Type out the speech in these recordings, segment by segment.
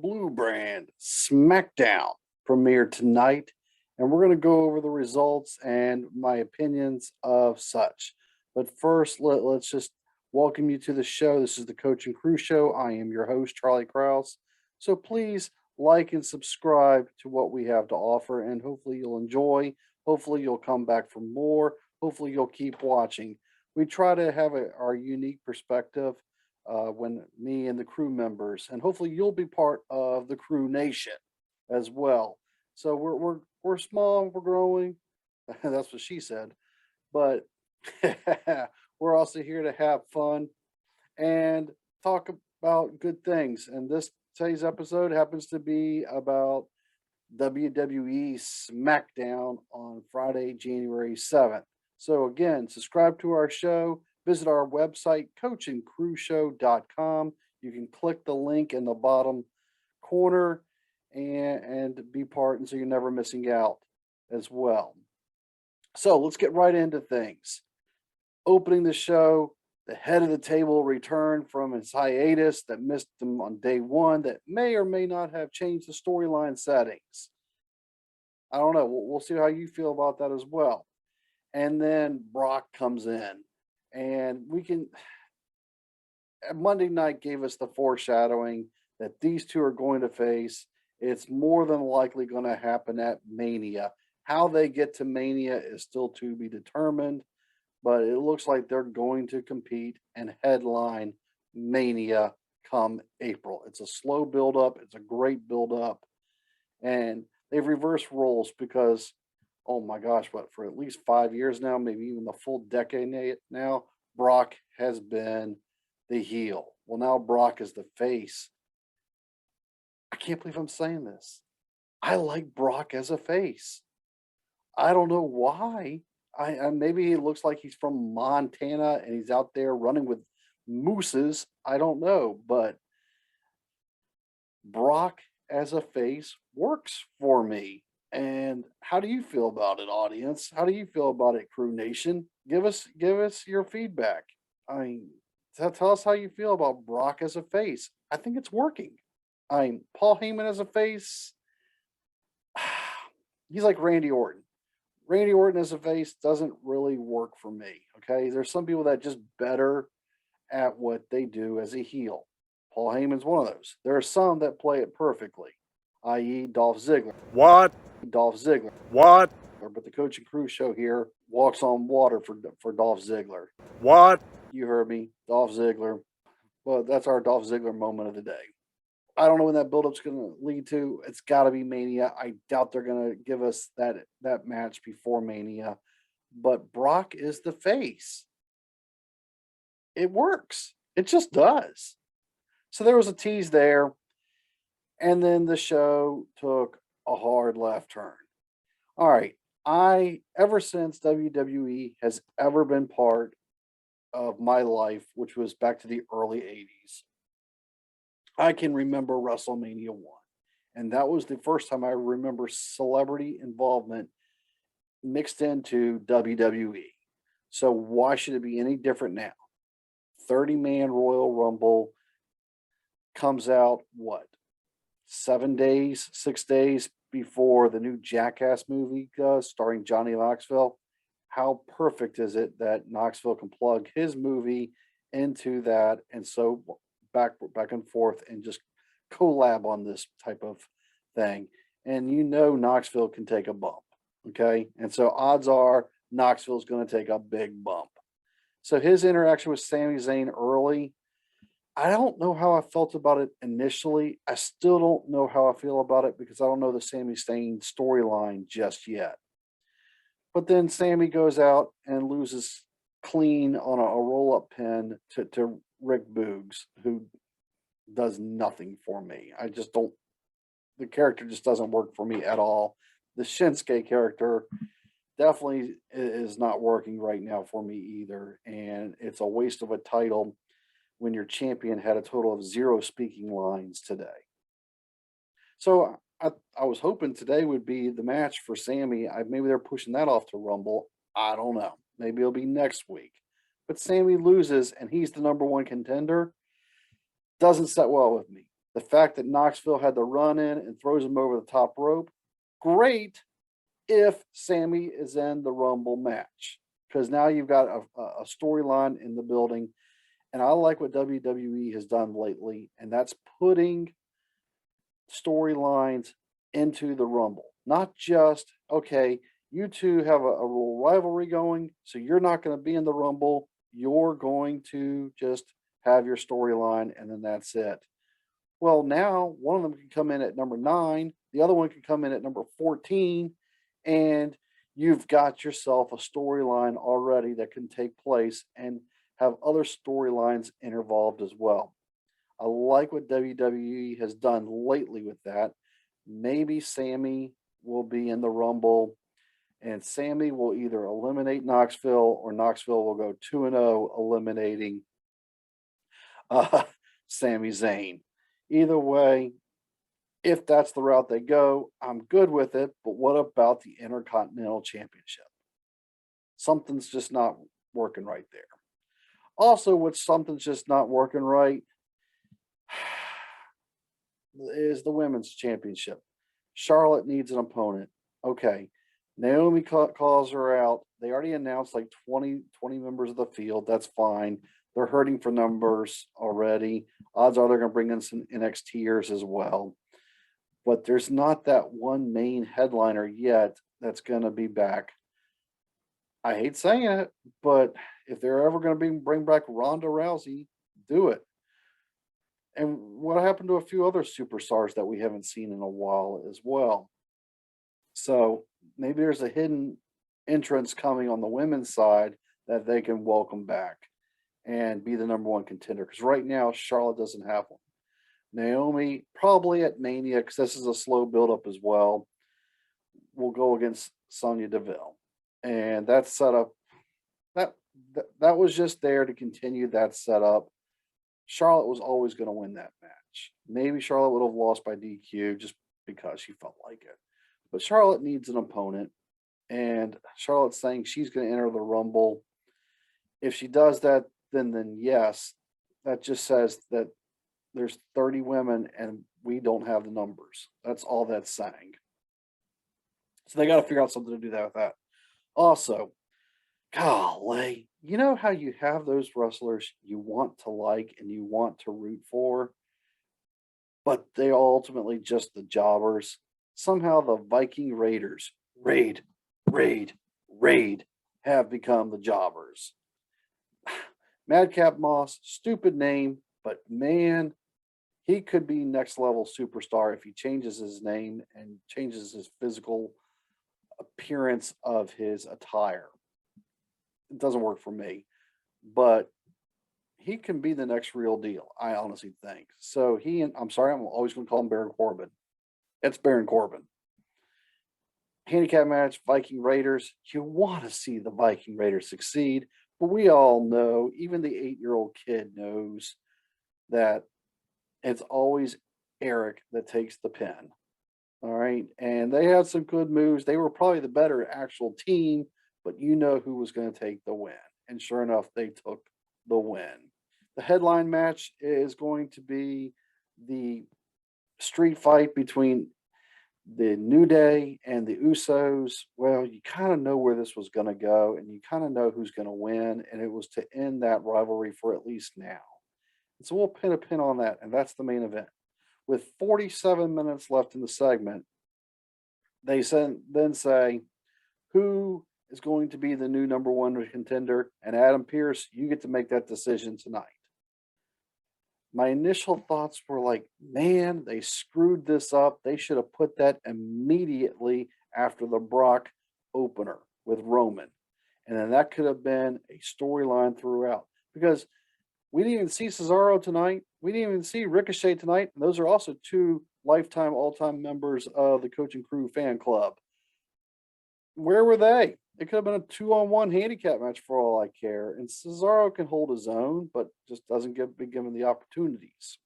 Blue Brand Smackdown premiered tonight, and we're going to go over the results and my opinions of such. But first, let's just welcome you to the show. This is the Coach and Crew Show. I am your host, Charlie Krause. So please like and subscribe to what we have to offer, and hopefully you'll enjoy. Hopefully you'll come back for more. Hopefully you'll keep watching. We try to have our unique perspective when me and the crew members, and hopefully you'll be part of the Crew Nation as well. So we're small, we're growing. That's what she said, but we're also here to have fun and talk about good things. And today's episode happens to be about WWE Smackdown on Friday, January 7th. So again, subscribe to our show. Visit our website, coachandcrewshow.com. You can click the link in the bottom corner and be part, and so you're never missing out as well. So let's get right into things. Opening the show, the head of the table returned from his hiatus that missed him on day one that may or may not have changed the storyline settings. I don't know. We'll see how you feel about that as well. And then Brock comes in. And Monday night gave us the foreshadowing that these two are going to face. It's more than likely going to happen at Mania. How they get to Mania is still to be determined, but it looks like they're going to compete and headline Mania come April. It's a slow build-up. It's a great build-up. And they've reversed roles because oh my gosh, for at least 5 years now, maybe even the full decade now, Brock has been the heel. Well, now Brock is the face. I can't believe I'm saying this. I like Brock as a face. I don't know why. I maybe he looks like he's from Montana and he's out there running with mooses. I don't know, but Brock as a face works for me. And how do you feel about it, audience? How do you feel about it, Crew Nation? Give us your feedback. I mean, tell us how you feel about Brock as a face. I think it's working. Paul Heyman as a face, he's like Randy Orton. Randy Orton as a face doesn't really work for me. Okay, there's some people that just better at what they do as a heel. Paul Heyman's one of those. There are some that play it perfectly, i.e., Dolph Ziggler. What? Dolph Ziggler. What? But the Coach and Crew Show here walks on water for Dolph Ziggler. What? You heard me, Dolph Ziggler. Well, that's our Dolph Ziggler moment of the day. I don't know when that build-up's going to lead to. It's got to be Mania. I doubt they're going to give us that match before Mania. But Brock is the face. It works. It just does. So there was a tease there. And then the show took a hard left turn. All right. Ever since WWE has ever been part of my life, which was back to the early 80s, I can remember WrestleMania 1. And that was the first time I remember celebrity involvement mixed into WWE. So why should it be any different now? 30-man Royal Rumble comes out, 6 days before the new Jackass movie does, starring Johnny Knoxville. How perfect is it that Knoxville can plug his movie into that, and so back and forth, and just collab on this type of thing? And Knoxville can take a bump, okay? And so odds are Knoxville's going to take a big bump. So his interaction with Sami Zayn early, I don't know how I felt about it initially. I still don't know how I feel about it because I don't know the Sami Zayn storyline just yet. But then Sami goes out and loses clean on a roll-up pin to Rick Boogs, who does nothing for me. The character just doesn't work for me at all. The Shinsuke character definitely is not working right now for me either. And it's a waste of a title when your champion had a total of 0 speaking lines today. So I was hoping today would be the match for Sami. Maybe they're pushing that off to Rumble. I don't know. Maybe it'll be next week. But Sami loses and he's the number one contender. Doesn't set well with me. The fact that Knoxville had the run in and throws him over the top rope, great if Sammy is in the Rumble match. Because now you've got a storyline in the building. And I like what WWE has done lately, and that's putting storylines into the Rumble. Not just, okay, you two have a little rivalry going, so you're not going to be in the Rumble. You're going to just have your storyline, and then that's it. Well, now one of them can come in at number 9, the other one can come in at number 14, and you've got yourself a storyline already that can take place and have other storylines involved as well. I like what WWE has done lately with that. Maybe Sammy will be in the Rumble, and Sammy will either eliminate Knoxville or Knoxville will go 2-0, eliminating Sami Zayn. Either way, if that's the route they go, I'm good with it. But what about the Intercontinental Championship? Something's just not working right there. Also, something's just not working right is the Women's Championship. Charlotte needs an opponent. Okay. Naomi calls her out. They already announced like 20 members of the field. That's fine. They're hurting for numbers already. Odds are they're going to bring in some NXTers as well. But there's not that one main headliner yet that's going to be back. I hate saying it, but if they're ever going to bring back Ronda Rousey, do it. And what happened to a few other superstars that we haven't seen in a while as well? So maybe there's a hidden entrance coming on the women's side that they can welcome back and be the number one contender. Because right now, Charlotte doesn't have one. Naomi, probably at Mania, because this is a slow build-up as well, will go against Sonya Deville. And that setup, that was just there to continue that setup. Charlotte was always going to win that match. Maybe Charlotte would have lost by DQ just because she felt like it. But Charlotte needs an opponent. And Charlotte's saying she's going to enter the Rumble. If she does that, then yes, that just says that there's 30 women and we don't have the numbers. That's all that's saying. So they got to figure out something to do that with that. Also, golly, you know how you have those wrestlers you want to like and you want to root for, but they are ultimately just the jobbers? Somehow the Viking Raiders, Raid, have become the jobbers. Madcap Moss, stupid name, but man, he could be next level superstar if he changes his name and changes his physical appearance of his attire. It doesn't work for me, but he can be the next real deal, I honestly think. So I'm always going to call him Baron Corbin. It's Baron Corbin. Handicap match, Viking Raiders. You want to see the Viking Raiders succeed, but we all know, even the 8-year-old kid knows that it's always Eric that takes the pin. All right. And they had some good moves. They were probably the better actual team, but you know who was going to take the win. And sure enough, they took the win. The headline match is going to be the street fight between the New Day and the Usos. Well, you kind of know where this was going to go, and you kind of know who's going to win. And it was to end that rivalry for at least now. And so we'll pin a pin on that, and that's the main event. With 47 minutes left in the segment, they then say, who is going to be the new number one contender? And Adam Pearce, you get to make that decision tonight. My initial thoughts were like, man, they screwed this up. They should have put that immediately after the Brock opener with Roman. And then that could have been a storyline throughout. Because we didn't even see Cesaro tonight. We didn't even see Ricochet tonight. And those are also 2 lifetime, all-time members of the Coach and Crew fan club. Where were they? It could have been a 2-on-1 handicap match for all I care. And Cesaro can hold his own, but just doesn't be given the opportunities.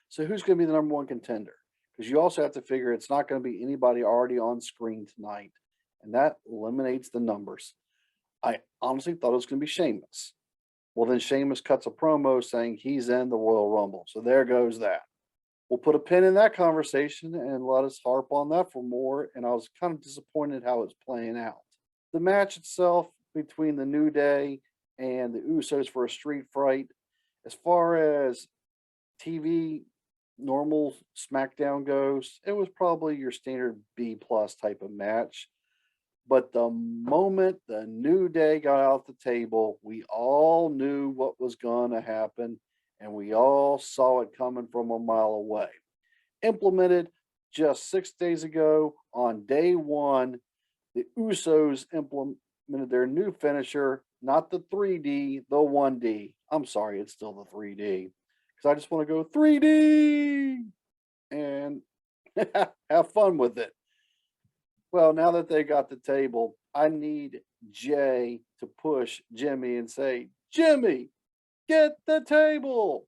So who's going to be the number one contender? Because you also have to figure it's not going to be anybody already on screen tonight. And that eliminates the numbers. I honestly thought it was going to be Sheamus. Well, then Sheamus cuts a promo saying he's in the Royal Rumble. So there goes that. we'll put a pin in that conversation and let us harp on that for more. And I was kind of disappointed how it's playing out. The match itself between the New Day and the Usos for a street fight, as far as TV normal SmackDown goes, it was probably your standard B plus type of match. But the moment the New Day got out the table, we all knew what was going to happen, and we all saw it coming from a mile away. Implemented just 6 days ago on day one, the Usos implemented their new finisher, not the 3D, the 1D. I'm sorry, it's still the 3D. Because I just want to go 3D and have fun with it. Well, now that they got the table, I need Jay to push Jimmy and say, Jimmy, get the table.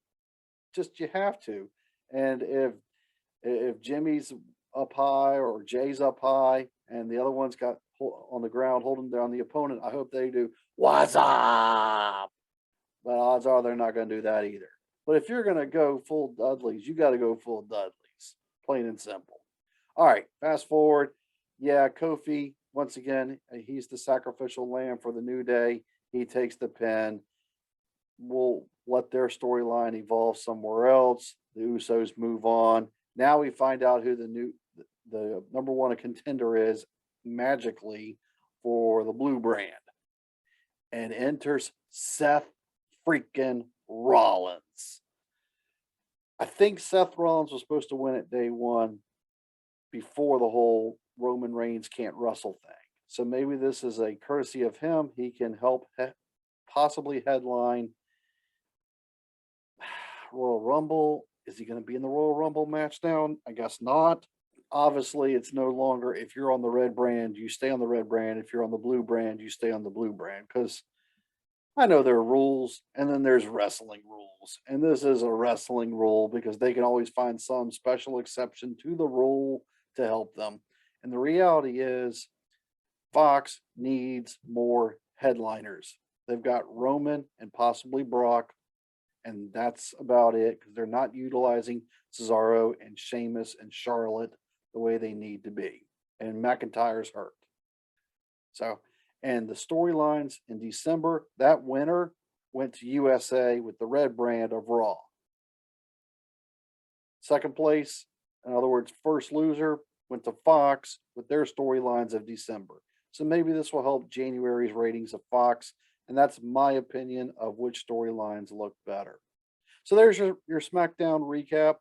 Just you have to. And if Jimmy's up high or Jay's up high and the other one's got on the ground holding down the opponent, I hope they do what's up. But odds are they're not going to do that either. But if you're going to go full Dudleys, you got to go full Dudleys. Plain and simple. All right, fast forward. Yeah, Kofi, once again, he's the sacrificial lamb for the New Day. He takes the pin. We'll let their storyline evolve somewhere else. The Usos move on. Now we find out who the number one contender is magically for the blue brand. And enters Seth freaking Rollins. I think Seth Rollins was supposed to win at day one before the whole Roman Reigns can't wrestle thing. So maybe this is a courtesy of him. He can help possibly headline Royal Rumble. Is he going to be in the Royal Rumble match now? I guess not. Obviously, it's no longer if you're on the red brand, you stay on the red brand. If you're on the blue brand, you stay on the blue brand. Because I know there are rules, and then there's wrestling rules. And this is a wrestling rule because they can always find some special exception to the rule to help them. And the reality is, Fox needs more headliners. They've got Roman and possibly Brock, and that's about it because they're not utilizing Cesaro and Sheamus and Charlotte the way they need to be. And McIntyre's hurt. So, and the storylines in December, that winner went to USA with the red brand of Raw. Second place, in other words, first loser, went to Fox with their storylines of December. So maybe this will help January's ratings of Fox, and that's my opinion of which storylines look better. So there's your SmackDown recap.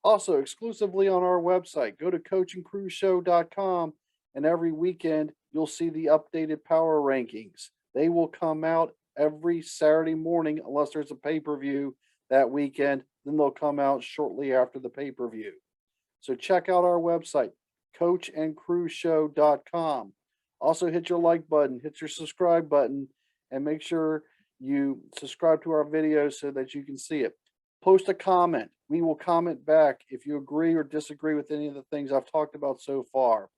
Also, exclusively on our website, go to coachandcrewshow.com, and every weekend you'll see the updated power rankings. They will come out every Saturday morning unless there's a pay-per-view that weekend. Then they'll come out shortly after the pay-per-view. So check out our website, coachandcrewshow.com. Also hit your like button, hit your subscribe button, and make sure you subscribe to our videos so that you can see it. Post a comment. We will comment back if you agree or disagree with any of the things I've talked about so far.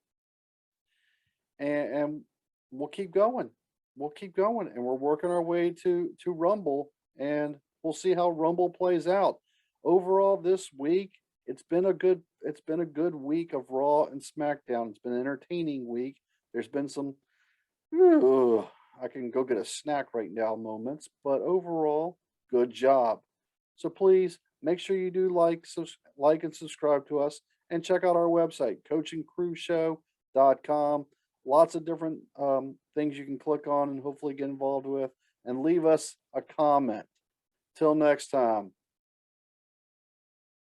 And we'll keep going. We'll keep going. And we're working our way to Rumble, and we'll see how Rumble plays out. Overall, this week, it's been a good week of Raw and SmackDown. It's been an entertaining week. There's been some I can go get a snack right now moments, but overall, good job. So please make sure you do like and subscribe to us, and check out our website, coachandcrewshow.com. Lots of different things you can click on and hopefully get involved with, and leave us a comment. Till next time.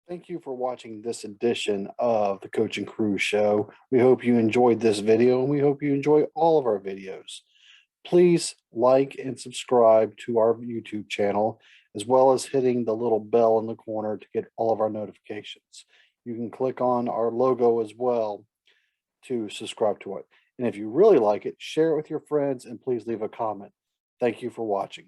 Thank you for watching this edition of the Coach and Crew Show. We hope you enjoyed this video, and we hope you enjoy all of our videos. Please like and subscribe to our YouTube channel, as well as hitting the little bell in the corner to get all of our notifications. You can click on our logo as well to subscribe to it. And if you really like it, share it with your friends, and please leave a comment. Thank you for watching.